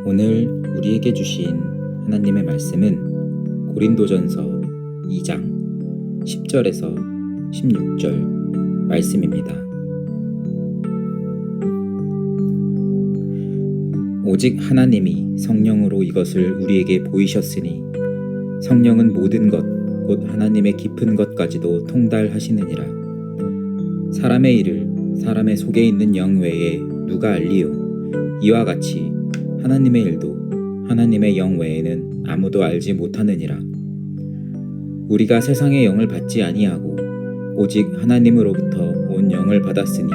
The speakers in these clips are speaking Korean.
오늘 우리에게 주신 하나님의 말씀은 고린도전서 2장 10절에서 16절 말씀입니다. 오직 하나님이 성령으로 이것을 우리에게 보이셨으니 성령은 모든 것 곧 하나님의 깊은 것까지도 통달하시느니라. 사람의 일을 사람의 속에 있는 영 외에 누가 알리요? 이와 같이 하나님의 일도 하나님의 영 외에는 아무도 알지 못하느니라. 우리가 세상의 영을 받지 아니하고 오직 하나님으로부터 온 영을 받았으니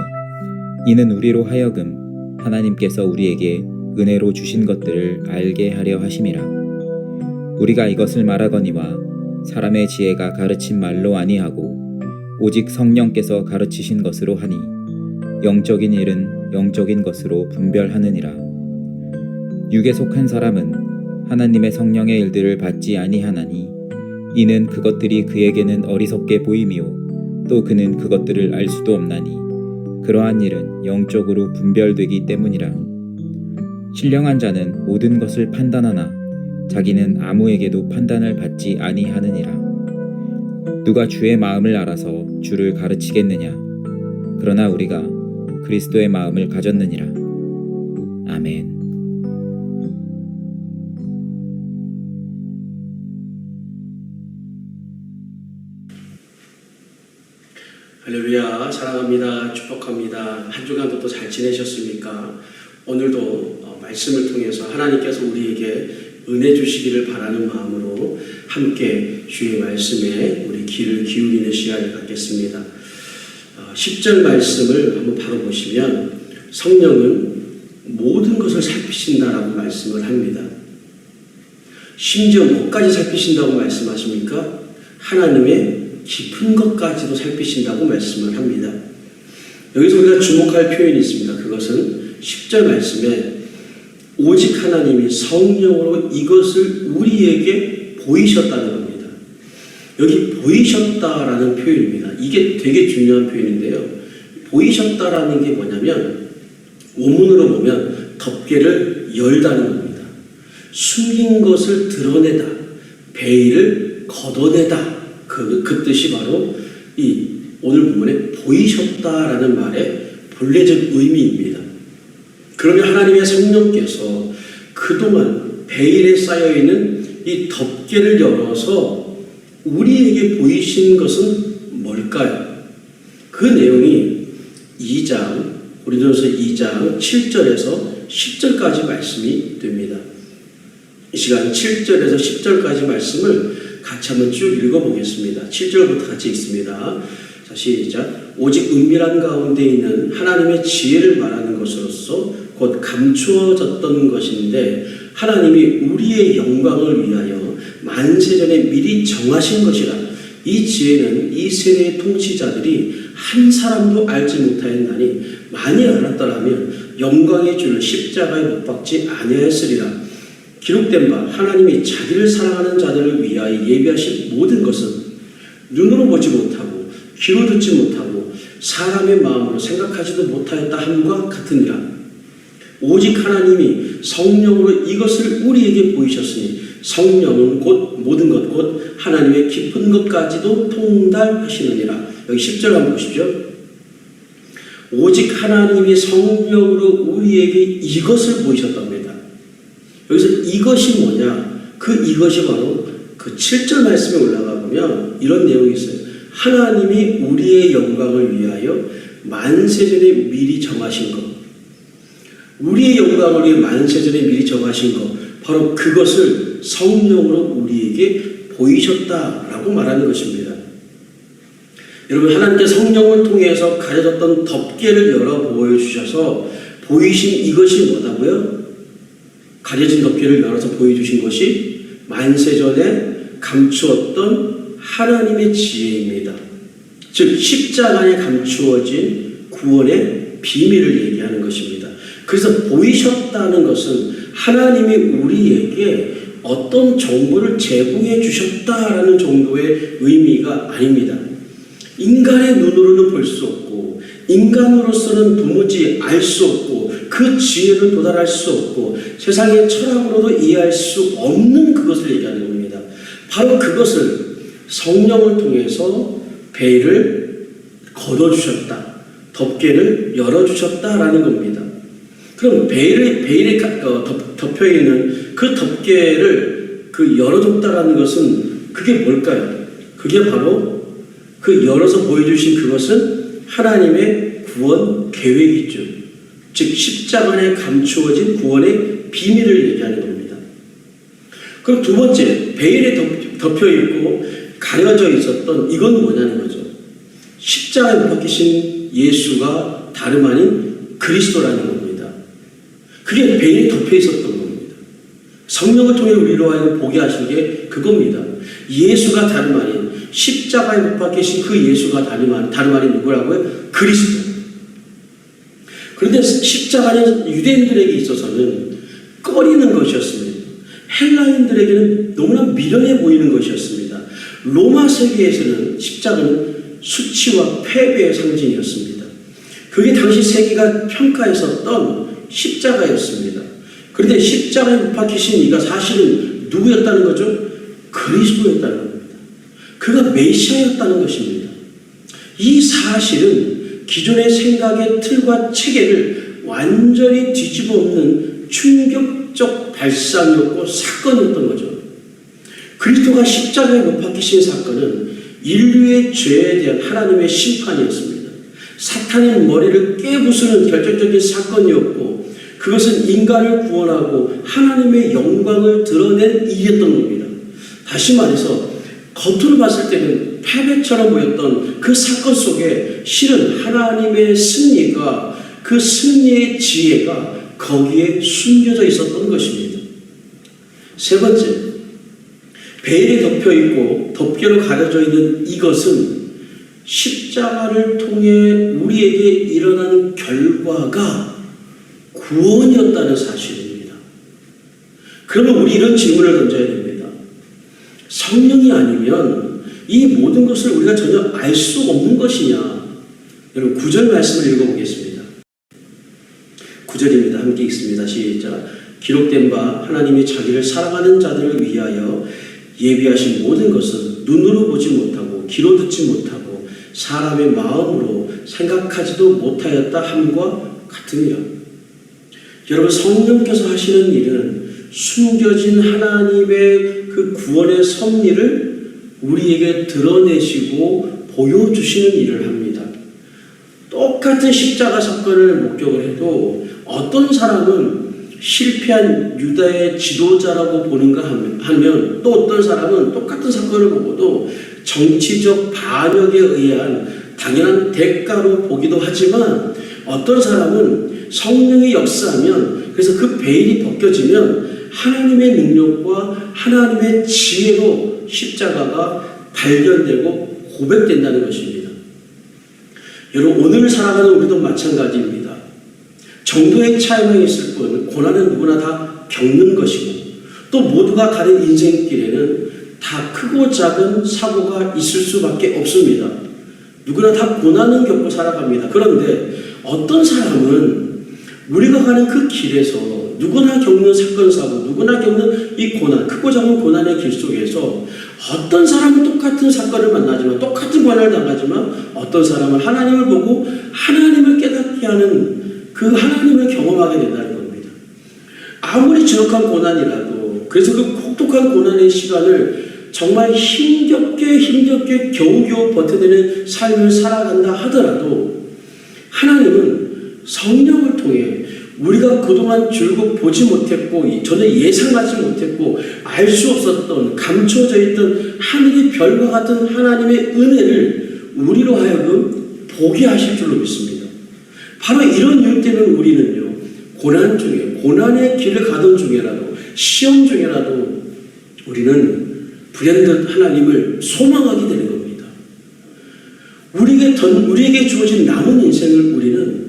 이는 우리로 하여금 하나님께서 우리에게 은혜로 주신 것들을 알게 하려 하심이라. 우리가 이것을 말하거니와 사람의 지혜가 가르친 말로 아니하고 오직 성령께서 가르치신 것으로 하니 영적인 일은 영적인 것으로 분별하느니라. 육에 속한 사람은 하나님의 성령의 일들을 받지 아니하나니 이는 그것들이 그에게는 어리석게 보임이요 또 그는 그것들을 알 수도 없나니 그러한 일은 영적으로 분별되기 때문이라. 신령한 자는 모든 것을 판단하나 자기는 아무에게도 판단을 받지 아니하느니라. 누가 주의 마음을 알아서 주를 가르치겠느냐? 그러나 우리가 그리스도의 마음을 가졌느니라. 아멘. 할렐루야, 사랑합니다. 축복합니다. 한 주간도 또 잘 지내셨습니까? 오늘도 말씀을 통해서 하나님께서 우리에게 은혜 주시기를 바라는 마음으로 함께 주의 말씀에 우리 귀를 기울이는 시간을 갖겠습니다. 10절 말씀을 한번 바로 보시면 성령은 모든 것을 살피신다라고 말씀을 합니다. 심지어 뭐까지 살피신다고 말씀하십니까? 하나님의 깊은 것까지도 살피신다고 말씀을 합니다. 여기서 우리가 주목할 표현이 있습니다. 그것은 10절 말씀에 오직 하나님이 성령으로 이것을 우리에게 보이셨다는 겁니다. 여기 보이셨다라는 표현입니다. 이게 되게 중요한 표현인데요. 보이셨다라는 게 뭐냐면 원문으로 보면 덮개를 열다는 겁니다. 숨긴 것을 드러내다, 베일을 걷어내다. 그 뜻이 바로 이 오늘 부분에 보이셨다라는 말의 본래적 의미입니다. 그러면 하나님의 성령께서 그동안 베일에 쌓여있는 이 덮개를 열어서 우리에게 보이신 것은 뭘까요? 그 내용이 2장, 고린도전서 2장 7절에서 10절까지 말씀이 됩니다. 이 시간 7절에서 10절까지 말씀을 같이 한번 쭉 읽어보겠습니다. 7절부터 같이 읽습니다. 자, 시작. 오직 은밀한 가운데 있는 하나님의 지혜를 말하는 것으로서 곧 감추어졌던 것인데 하나님이 우리의 영광을 위하여 만세전에 미리 정하신 것이라. 이 지혜는 이 세대의 통치자들이 한 사람도 알지 못하였나니 만일 알았더라면 영광의 주를 십자가에 못 박지 아니하였으리라. 기록된 바 하나님이 자기를 사랑하는 자들을 위하여 예비하신 모든 것은 눈으로 보지 못하고 귀로 듣지 못하고 사람의 마음으로 생각하지도 못하였다 함과 같으니라. 오직 하나님이 성령으로 이것을 우리에게 보이셨으니 성령은 곧 모든 것 곧 하나님의 깊은 것까지도 통달하시느니라. 여기 10절 한번 보십시오. 오직 하나님이 성령으로 우리에게 이것을 보이셨답니다. 여기서 이것이 뭐냐? 그 이것이 바로 그 7절 말씀에 올라가 보면 이런 내용이 있어요. 하나님이 우리의 영광을 위하여 만세전에 미리 정하신 것. 우리의 영광을 위해 만세전에 미리 정하신 것. 바로 그것을 성령으로 우리에게 보이셨다라고 말하는 것입니다. 여러분, 하나님께 성령을 통해서 가려졌던 덮개를 열어 보여주셔서 보이신 이것이 뭐다고요? 가려진 덮개를 열어서 보여주신 것이 만세전에 감추었던 하나님의 지혜입니다. 즉 십자가에 감추어진 구원의 비밀을 얘기하는 것입니다. 그래서 보이셨다는 것은 하나님이 우리에게 어떤 정보를 제공해 주셨다라는 정도의 의미가 아닙니다. 인간의 눈으로는 볼 수 없고 인간으로서는 도무지 알 수 없고 그 그 지혜를 도달할 수 없고 세상의 철학으로도 이해할 수 없는 그것을 얘기하는 겁니다. 바로 그것을 성령을 통해서 베일을 걷어주셨다. 덮개를 열어주셨다라는 겁니다. 그럼 베일에 덮여있는 그 덮개를 열어줬다라는 것은 그게 뭘까요? 그게 바로 그 열어서 보여주신 그것은 하나님의 구원 계획이죠. 즉 십자가 안에 감추어진 구원의 비밀을 얘기하는 겁니다. 그럼 두 번째, 베일에 덮여있고 가려져 있었던 이건 뭐냐는 거죠. 십자가에 못 박히신 예수가 다름 아닌 그리스도라는 겁니다. 그게 베일에 덮여 있었던 겁니다. 성령을 통해 우리로 하여금 보게 하신 게 그겁니다. 예수가 다름 아닌 십자가에 못 박히신 그 예수가 다름 아닌 누구라고요? 그리스도. 그런데 십자가는 유대인들에게 있어서는 꺼리는 것이었습니다. 헬라인들에게는 너무나 미련해 보이는 것이었습니다. 로마 세계에서는 십자가는 수치와 패배의 상징이었습니다. 그게 당시 세계가 평가했었던 십자가였습니다. 그런데 십자가에 못 박히신 이가 사실은 누구였다는 거죠? 그리스도였다는 겁니다. 그가 메시아였다는 것입니다. 이 사실은 기존의 생각의 틀과 체계를 완전히 뒤집어 엎는 충격적 발상이었고 사건이었던 거죠. 그리스도가 십자가에 못 박히신 사건은 인류의 죄에 대한 하나님의 심판이었습니다. 사탄의 머리를 깨부수는 결정적인 사건이었고 그것은 인간을 구원하고 하나님의 영광을 드러낸 일이었던 겁니다. 다시 말해서 겉으로 봤을 때는 패배처럼 보였던 그 사건 속에 실은 하나님의 승리가 그 승리의 지혜가 거기에 숨겨져 있었던 것입니다. 세 번째, 베일에 덮여있고 덮개로 가려져 있는 이것은 십자가를 통해 우리에게 일어난 결과가 구원이었다는 사실입니다. 그러면 우리 이런 질문을 던져야 됩니다. 성령이 아니면 이 모든 것을 우리가 전혀 알 수 없는 것이냐? 여러분 9절 말씀을 읽어보겠습니다. 9절입니다. 함께 읽습니다. 시작. 기록된 바 하나님이 자기를 사랑하는 자들을 위하여 예비하신 모든 것은 눈으로 보지 못하고 귀로 듣지 못하고 사람의 마음으로 생각하지도 못하였다 함과 같으며. 여러분 성령께서 하시는 일은 숨겨진 하나님의 그 구원의 섭리를 우리에게 드러내시고 보여주시는 일을 합니다. 똑같은 십자가 사건을 목격을 해도 어떤 사람은 실패한 유다의 지도자라고 보는가 하면 또 어떤 사람은 똑같은 사건을 보고도 정치적 반역에 의한 당연한 대가로 보기도 하지만 어떤 사람은 성령이 역사하면 그래서 그 베일이 벗겨지면 하나님의 능력과 하나님의 지혜로 십자가가 발견되고 고백된다는 것입니다. 여러분 오늘 살아가는 우리도 마찬가지입니다. 정도의 차이만 있을 뿐 고난은 누구나 다 겪는 것이고 또 모두가 가는 인생길에는 다 크고 작은 사고가 있을 수밖에 없습니다. 누구나 다 고난은 겪고 살아갑니다. 그런데 어떤 사람은 우리가 가는 그 길에서 누구나 겪는 사건 사고 누구나 겪는 이 고난 크고 작은 고난의 길 속에서 어떤 사람은 똑같은 사건을 만나지만 똑같은 고난을 당하지만 어떤 사람은 하나님을 보고 하나님을 깨닫게 하는 그 하나님을 경험하게 된다는 겁니다. 아무리 지독한 고난이라도 그래서 그 혹독한 고난의 시간을 정말 힘겹게 겨우겨우 버텨내는 삶을 살아간다 하더라도 하나님은 성령을 통해 우리가 그동안 줄곧 보지 못했고 전혀 예상하지 못했고 알 수 없었던 감춰져 있던 하늘의 별과 같은 하나님의 은혜를 우리로 하여금 보게 하실 줄로 믿습니다. 바로 이런 이유 때문에 우리는요 고난 중에 고난의 길을 가던 중에라도 시험 중에라도 우리는 불현듯 하나님을 소망하게 되는 겁니다. 우리에게 주어진 남은 인생을 우리는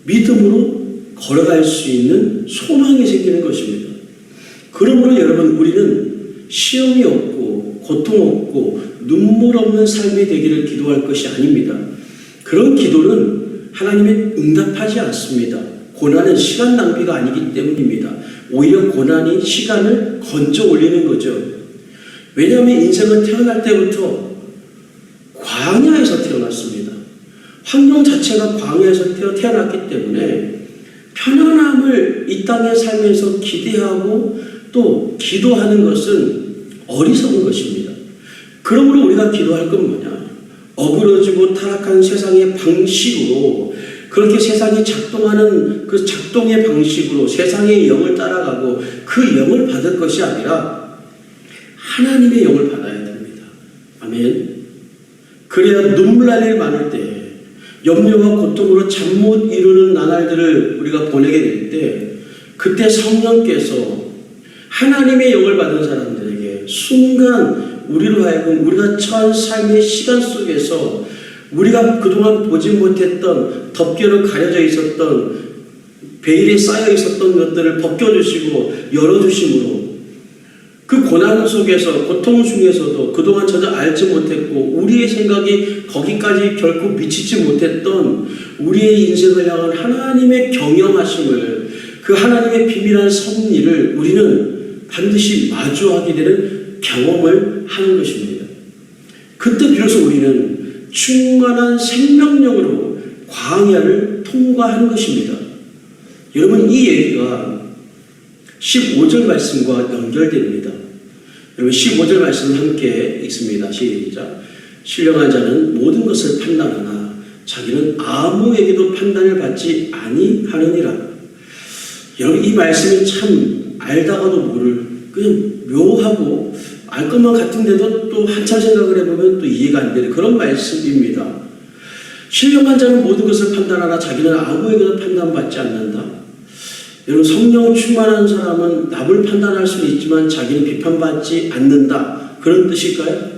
믿음으로 걸어갈 수 있는 소망이 생기는 것입니다. 그러므로 여러분 우리는 시험이 없고 고통 없고 눈물 없는 삶이 되기를 기도할 것이 아닙니다. 그런 기도는 하나님이 응답하지 않습니다. 고난은 시간 낭비가 아니기 때문입니다. 오히려 고난이 시간을 건져 올리는 거죠. 왜냐하면 인생은 태어날 때부터 광야에서 태어났습니다. 환경 자체가 광야에서 태어났기 때문에 편안함을 이 땅에 살면서 기대하고 또 기도하는 것은 어리석은 것입니다. 그러므로 우리가 기도할 건 뭐냐? 어그러지고 타락한 세상의 방식으로 그렇게 세상이 작동하는 그 작동의 방식으로 세상의 영을 따라가고 그 영을 받을 것이 아니라 하나님의 영을 받아야 됩니다. 아멘. 그래야 눈물 날 일 많을 때 염려와 고통으로 잠 못 이루는 나날들을 우리가 보내게 될 때 그때 성령께서 하나님의 영을 받은 사람들에게 순간 우리로 하여금 우리가 처한 삶의 시간 속에서 우리가 그동안 보지 못했던 덮개로 가려져 있었던 베일에 쌓여 있었던 것들을 벗겨주시고 열어주심으로 그 고난 속에서 고통 중에서도 그동안 전혀 알지 못했고 우리의 생각이 거기까지 결코 미치지 못했던 우리의 인생을 향한 하나님의 경영하심을 그 하나님의 비밀한 섭리를 우리는 반드시 마주하게 되는 경험을 하는 것입니다. 그때 비로소 우리는 충만한 생명력으로 광야를 통과하는 것입니다. 여러분 이 얘기가 15절 말씀과 연결됩니다. 여러분 15절 말씀 함께 읽습니다. 시작. 신령한 자는 모든 것을 판단하나 자기는 아무에게도 판단을 받지 아니하느니라. 여러분 이 말씀이 참 알다가도 모를 그냥 묘하고 알 것만 같은데도 또 한참 생각을 해보면 또 이해가 안 되는 그런 말씀입니다. 신령한 자는 모든 것을 판단하나 자기는 아무에게도 판단받지 않는다. 여러분 성령 충만한 사람은 남을 판단할 수는 있지만 자기는 비판받지 않는다. 그런 뜻일까요?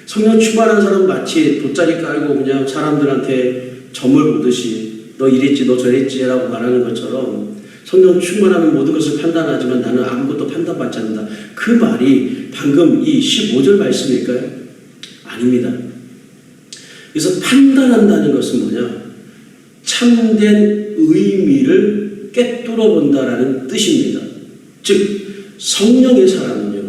성령 충만한 사람은 마치 돗자리 깔고 그냥 사람들한테 점을 보듯이 너 이랬지 너 저랬지 라고 말하는 것처럼 성령 충만하면 모든 것을 판단하지만 나는 아무것도 판단받지 않는다. 그 말이 방금 이 15절 말씀일까요? 아닙니다. 그래서 판단한다는 것은 뭐냐? 참된 의미를 꿰뚫어 본다라는 뜻입니다. 즉 성령의 사람은요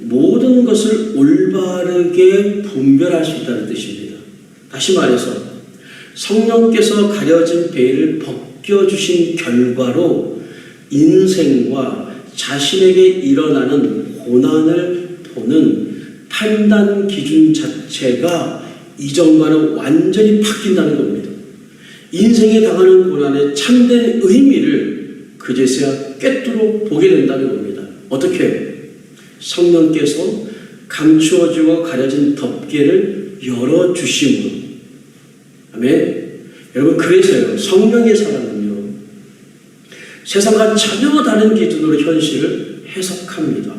모든 것을 올바르게 분별할 수 있다는 뜻입니다. 다시 말해서 성령께서 가려진 베일을 벗겨주신 결과로 인생과 자신에게 일어나는 고난을 보는 판단 기준 자체가 이전과는 완전히 바뀐다는 겁니다. 인생에 당하는 고난의 참된 의미를 그제서야 꿰뚫어 보게 된다는 겁니다. 어떻게? 성령께서 감추어지고 가려진 덮개를 열어주심으로. 아멘. 여러분 그래서요 성령의 사람은요 세상과 전혀 다른 기준으로 현실을 해석합니다.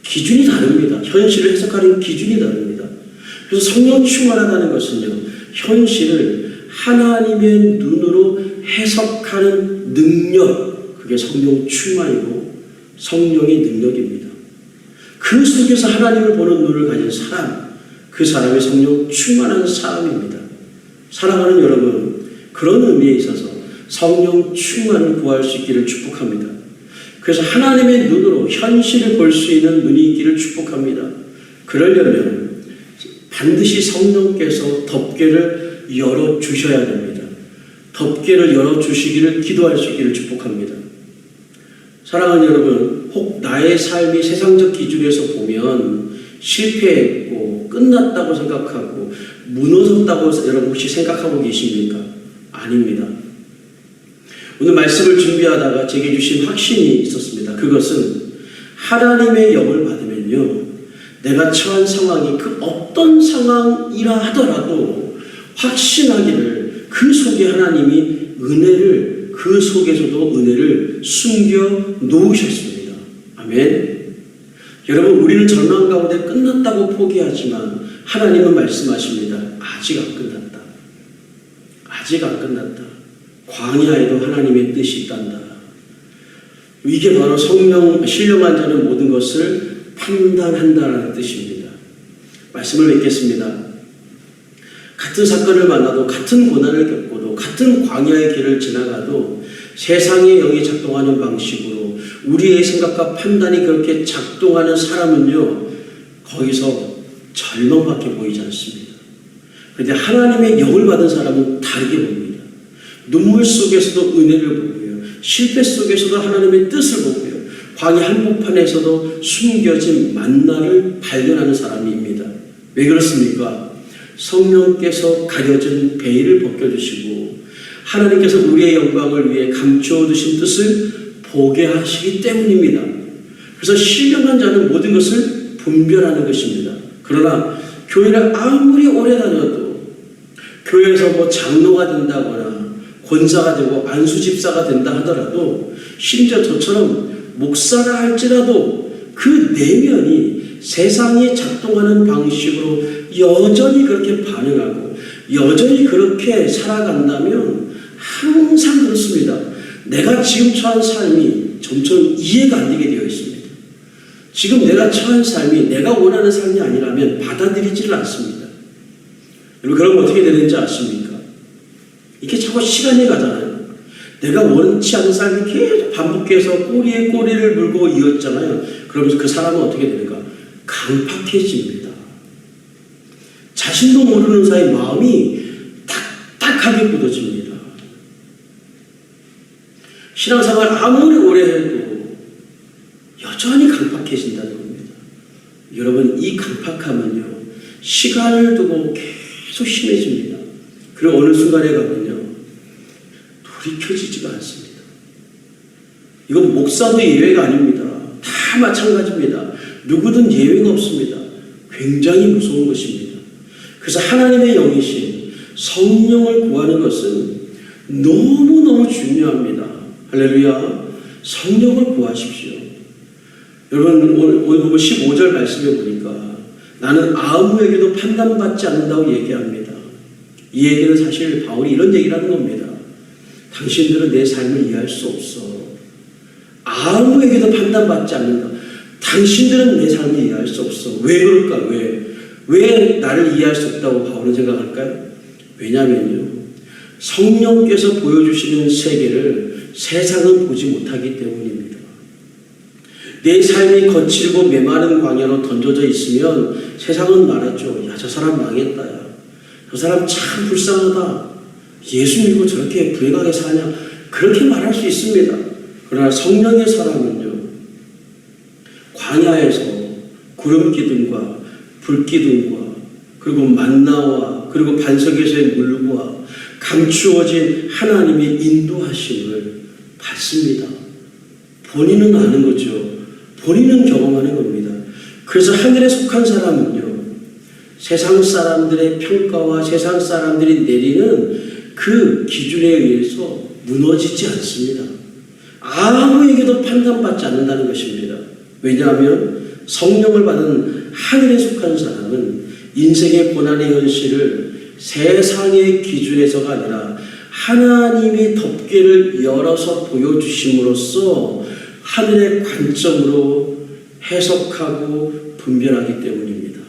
기준이 다릅니다. 현실을 해석하는 기준이 다릅니다. 그래서 성령 충만하다는 것은요 현실을 하나님의 눈으로 해석하는 능력, 그게 성령 충만이고 성령의 능력입니다. 그 속에서 하나님을 보는 눈을 가진 사람, 그 사람이 성령 충만한 사람입니다. 사랑하는 여러분, 그런 의미에 있어서 성령 충만을 구할 수 있기를 축복합니다. 그래서 하나님의 눈으로 현실을 볼 수 있는 눈이 있기를 축복합니다. 그러려면 반드시 성령께서 덮개를 열어주셔야 됩니다. 덮개를 열어주시기를 기도할 수 있기를 축복합니다. 사랑하는 여러분, 혹 나의 삶이 세상적 기준에서 보면 실패했고 끝났다고 생각하고 무너졌다고 여러분 혹시 생각하고 계십니까? 아닙니다. 오늘 말씀을 준비하다가 제게 주신 확신이 있었습니다. 그것은 하나님의 영을 받으면요 내가 처한 상황이 그 어떤 상황이라 하더라도 확신하기를 그 속에 하나님이 은혜를 그 속에서도 은혜를 숨겨 놓으셨습니다. 아멘. 여러분 우리는 절망 가운데 끝났다고 포기하지만 하나님은 말씀하십니다. 아직 안 끝났다. 아직 안 끝났다. 광야에도 하나님의 뜻이 있단다. 이게 바로 신령한 자는 모든 것을 판단한다라는 뜻입니다. 말씀을 맺겠습니다. 같은 사건을 만나도 같은 고난을 겪고도 같은 같은 광야의 길을 지나가도 세상의 영이 작동하는 방식으로 우리의 생각과 판단이 그렇게 작동하는 사람은요, 거기서 절망밖에 보이지 않습니다. 그런데 하나님의 영을 받은 사람은 다르게 봅니다. 눈물 속에서도 은혜를 보고요, 실패 속에서도 하나님의 뜻을 보고요, 광야 한복판에서도 숨겨진 만나를 발견하는 사람입니다. 왜 그렇습니까? 성령께서 가려진 베일을 벗겨주시고 하나님께서 우리의 영광을 위해 감추어두신 뜻을 보게 하시기 때문입니다. 그래서 신령한 자는 모든 것을 분별하는 것입니다. 그러나 교회를 아무리 오래 다녀도 교회에서 뭐 장로가 된다거나 권사가 되고 안수집사가 된다 하더라도, 심지어 저처럼 목사라 할지라도 그 내면이 세상이 작동하는 방식으로 여전히 그렇게 반응하고 여전히 그렇게 살아간다면 항상 그렇습니다. 내가 지금 처한 삶이 점점 이해가 안 되게 되어 있습니다. 지금 내가 처한 삶이 내가 원하는 삶이 아니라면 받아들이지를 않습니다. 여러분, 그러면 어떻게 되는지 아십니까? 이렇게 자꾸 시간이 가잖아요. 내가 원치 않는 삶이 계속 반복해서 꼬리에 꼬리를 물고 이었잖아요. 그러면서 그 사람은 어떻게 되는가? 강팍해집니다. 자신도 모르는 사이 마음이 딱딱하게 굳어집니다. 신앙생활 아무리 오래 해도 여전히 강팍해진다는 겁니다. 여러분, 이 강팍함은요, 시간을 두고 계속 심해집니다. 그리고 어느 순간에 가면요, 돌이켜지지가 않습니다. 이건 목사도 예외가 아닙니다. 다 마찬가지입니다. 누구든 예외가 없습니다. 굉장히 무서운 것입니다. 그래서 하나님의 영이신 성령을 구하는 것은 너무너무 중요합니다. 할렐루야. 성령을 구하십시오. 여러분, 오늘 보면 15절 말씀에 보니까 나는 아무에게도 판단받지 않는다고 얘기합니다. 이 얘기는 사실 바울이 이런 얘기를 하는 겁니다. 당신들은 내 삶을 이해할 수 없어. 아무에게도 판단받지 않는다. 당신들은 내 삶을 이해할 수 없어. 왜 그럴까? 왜 나를 이해할 수 없다고 바울은 생각할까요? 왜냐하면요, 성령께서 보여주시는 세계를 세상은 보지 못하기 때문입니다. 내 삶이 거칠고 메마른 광야로 던져져 있으면 세상은 말하죠. 야, 저 사람 망했다. 야. 저 사람 참 불쌍하다. 예수 믿고 저렇게 불행하게 사냐. 그렇게 말할 수 있습니다. 그러나 성령의 사람은요, 광야에서 구름기둥과 불기둥과 그리고 만나와 그리고 반석에서의 물과 감추어진 하나님의 인도하심을 받습니다. 본인은 아는 거죠. 본인은 경험하는 겁니다. 그래서 하늘에 속한 사람은요, 세상 사람들의 평가와 세상 사람들이 내리는 그 기준에 의해서 무너지지 않습니다. 아무에게도 판단받지 않는다는 것입니다. 왜냐하면 성령을 받은 하늘에 속한 사람은 인생의 고난의 현실을 세상의 기준에서가 아니라 하나님이 덮개를 열어서 보여주심으로써 하늘의 관점으로 해석하고 분별하기 때문입니다.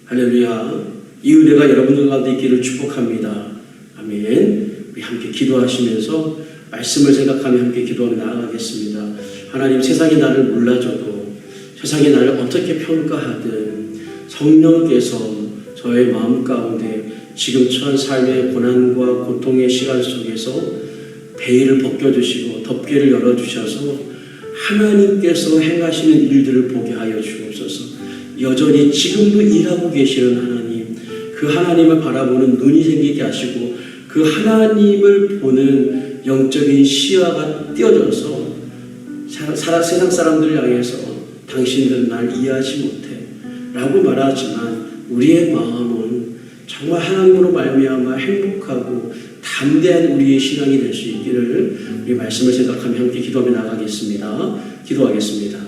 할렐루야. 이 은혜가 여러분들 가운데 있기를 축복합니다. 아멘. 우리 함께 기도하시면서 말씀을 생각하며 함께 기도하며 나아가겠습니다. 하나님, 세상이 나를 몰라줘도 세상이 나를 어떻게 평가하든 성령께서 저의 마음 가운데 지금 처한 삶의 고난과 고통의 시간 속에서 베일을 벗겨주시고 덮개를 열어주셔서 하나님께서 행하시는 일들을 보게 하여 주옵소서. 여전히 지금도 일하고 계시는 하나님, 그 하나님을 바라보는 눈이 생기게 하시고 그 하나님을 보는 영적인 시야가 띄어져서 세상 사람들을 향해서 당신들은 날 이해하지 못해 라고 말하지만 우리의 마음은 정말 하나님으로 말미암아 행복하고 담대한 우리의 신앙이 될 수 있기를 우리 말씀을 생각하며 함께 기도하며 나가겠습니다. 기도하겠습니다.